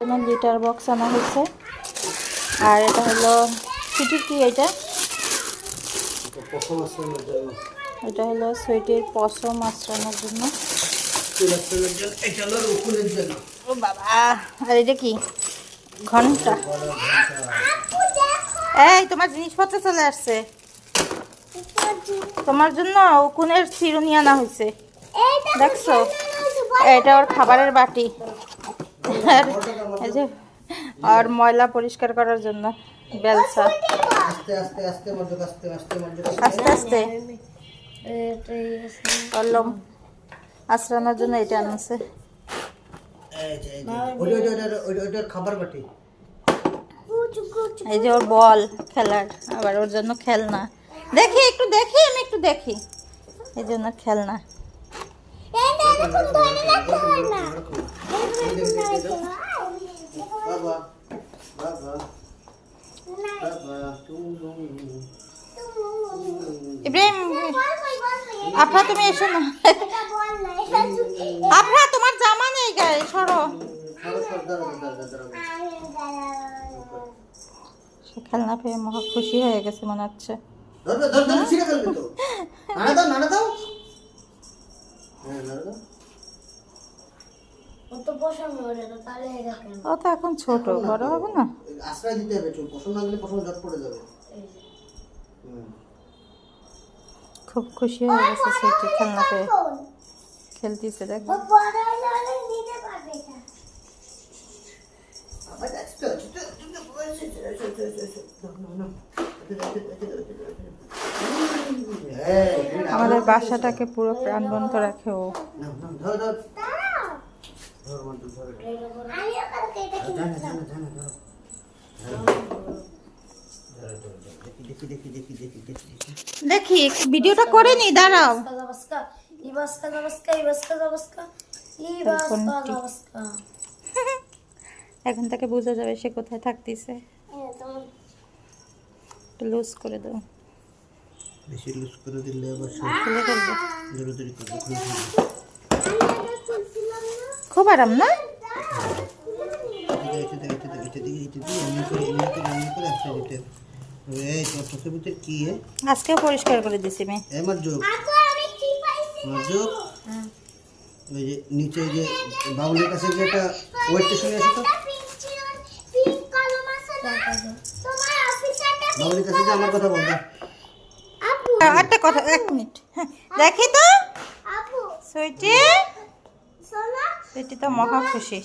Litre box আনা হয়েছে। আর এটা হলো সুইটির কি এটা হলো সুইটির পশম আশ্রানোর জন্য। ও বাবা, আর এটা কি ঘন্টা। এই তোমার জিনিসপত্র চলে আসছে, তোমার জন্য উকুনের চিরুনি আনা হয়েছে, দেখছো? এটা ওর খাবারের বাটি, আর ময়লা পরিষ্কার করার জন্য বেলসা। আস্তে আস্তে কলম আশ্রানোর জন্য এটা আনছে। এই যে ওর বল খেলার, আবার ওর জন্য খেলনা। দেখি একটু দেখি, আমি একটু দেখি, এই জন্য খেলনা। ইব্রাহিম, আপনা তুমি এসো না। আপনা তোমার জামা নেই গায়ে, সরো। সে খেলনা পেয়ে মহা খুশি হয়ে গেছে মনে হচ্ছে। ও তো এখন ছোট, বড় হবে না। আশ্রয় দিতে হবে, পছন্দ না দিলে পছন্দ ঝট পড়ে যাবে। খুব খুশি হয়ে গেছে সেটি খেলনা পেয়ে, খেলতেছে দেখো। আমাদের বাসাটাকে পুরো প্রাণবন্ত রাখে ও। দেখি ভিডিওটা করে নি, দাঁড়াও। এখন থেকে বোঝা যাবে সে কোথায় থাকতেছে। লুজ করে দাও, বেশি লুজ করে দিলে আবার খুলে ফেলবে। দৌড়াদৌড়ি করবে। খুব আরাম না? আজকেও পরিষ্কার করে দিছি আমি। ওই যে নিচে যে বাউলের কাছে যে একটা ওয়েট স্টেশন আছে, তো বাউলের কাছে যে আমার কথা বলবে। একটা কথা, 1 মিনিট দেখি তো। সুইটি, সুইটি তো মহা খুশি।